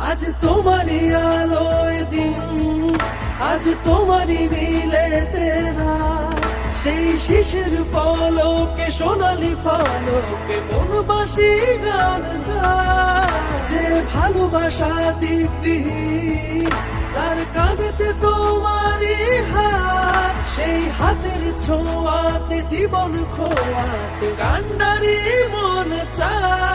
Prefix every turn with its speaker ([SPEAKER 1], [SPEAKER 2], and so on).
[SPEAKER 1] আজ তোমারই আলোয় দিন, আজ তোমারই নীলে তেরা, সেই শিশির পলকে সোনালি পলকে মন বাসি গান গায়। যে ভালোবাসা দিব্যিহীন তার কাঁধেতে তোমারই হাত, সেই হাতের ছোঁয়াতে জীবন খোয়াতে কান্নারি মন চায়।